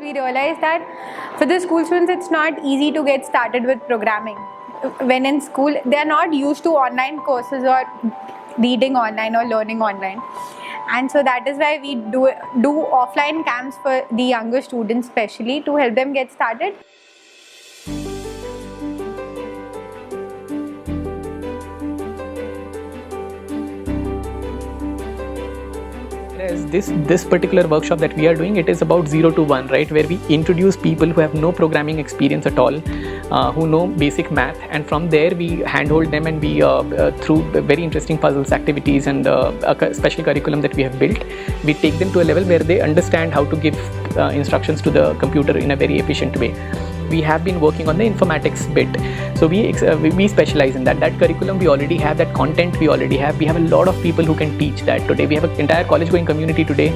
we realized that for the school students, it's not easy to get started with programming. When in school, they are not used to online courses or reading online or learning online. And so that is why we do offline camps for the younger students, especially to help them get started. This particular workshop that we are doing, it is about 0 to 1, right, where we introduce people who have no programming experience at all, who know basic math, and from there we handhold them, and we through very interesting puzzles, activities, and a special curriculum that we have built, we take them to a level where they understand how to give instructions to the computer in a very efficient way. We have been working on the informatics bit, so we specialize in that. That curriculum we already have, that content we already have. We have a lot of people who can teach that today. We have an entire college-going community today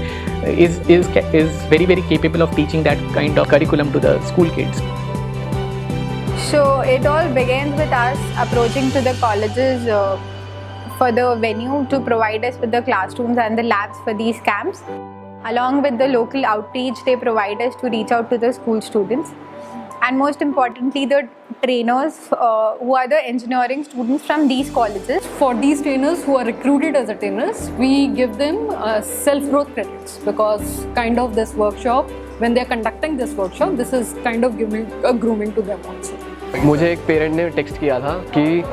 is very, very capable of teaching that kind of curriculum to the school kids. So it all begins with us approaching to the colleges for the venue to provide us with the classrooms and the labs for these camps. Along with the local outreach, they provide us to reach out to the school students. And most importantly, the trainers who are the engineering students from these colleges. For these trainers who are recruited as trainers, we give them self-growth credits, because kind of this workshop, when they are conducting this workshop, this is kind of giving a grooming to them also. मुझे एक parent ने text किया था कि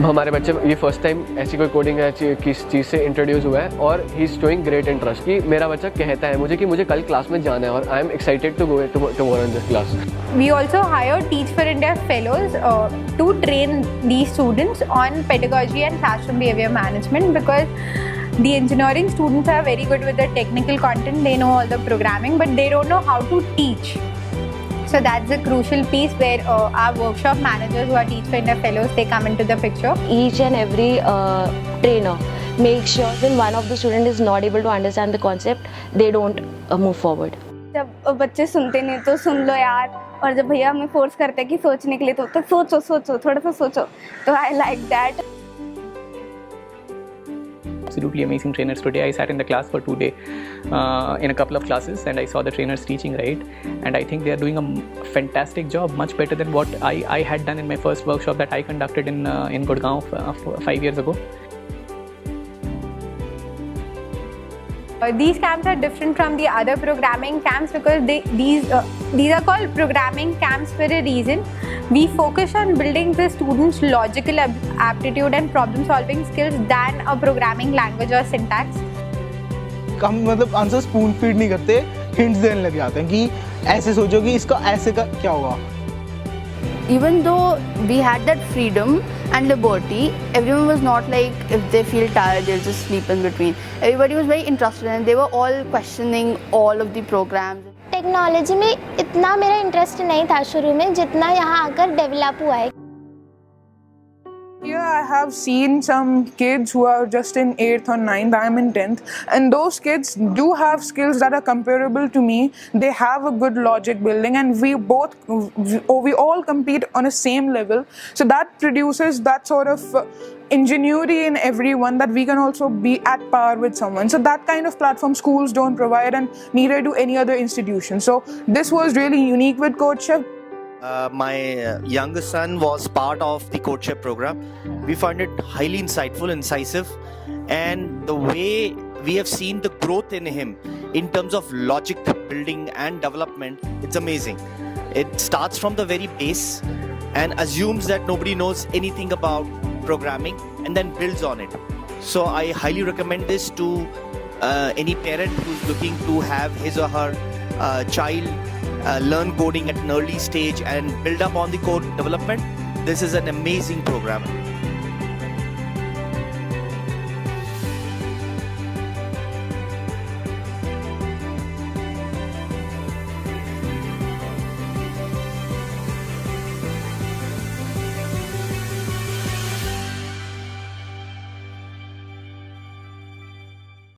हमारे बच्चे ये first time ऐसी कोई कोडिंग किस चीज़ से इंट्रोड्यूस हुआ है, और he is showing great interest कि मेरा बच्चा कहता है मुझे कि मुझे कल क्लास में जाना है, और I am excited to go tomorrow in this class. We also hire Teach for India fellows to train these students on pedagogy and classroom behavior management, because the engineering students are very good with the technical content, they know all the programming, but they don't know how to teach. So that's a crucial piece where our workshop managers who are Teach for India fellows, they come into the picture. Each and every trainer makes sure when one of the student is not able to understand the concept, they don't move forward. जब बच्चे सुनते नहीं तो सुन लो यार, और जब भैया हमें फोर्स करते हैं कि सोचने के लिए तो सोचो थोड़ा सा सोचो, तो I like that. Absolutely amazing trainers. Today I sat in the class for 2 days in a couple of classes, and I saw the trainers teaching, right, and I think they are doing a fantastic job, much better than what I had done in my first workshop that I conducted in Gurgaon 5 years ago. These camps are different from the other programming camps because these are called programming camps for a reason. We focus on building the students' logical aptitude and problem solving skills than a programming language or syntax. हम मतलब answer spoon feed नहीं करते, hints देने लग जाते हैं कि ऐसे सोचो कि इसका ऐसे का क्या होगा. Even though we had that freedom and liberty, everyone was not like if they feel tired they'll just sleep in between. Everybody was very interested and they were all questioning all of the programs. Technology में इतना मेरा interest नहीं था शुरू में जितना यहाँ आकर डेवलप हुआ है. Here I have seen some kids who are just in 8th or 9th, I am in 10th, and those kids do have skills that are comparable to me. They have a good logic building, and we all compete on a same level. So that produces that sort of ingenuity in everyone that we can also be at par with someone. So that kind of platform schools don't provide, and neither do any other institution. So this was really unique with CodeChef. My younger son was part of the CodeChef program. We found it highly insightful, incisive, and the way we have seen the growth in him in terms of logic building and development, it's amazing. It starts from the very base and assumes that nobody knows anything about programming and then builds on it. So I highly recommend this to any parent who's looking to have his or her child learn coding at an early stage and build up on the code development. This is an amazing program.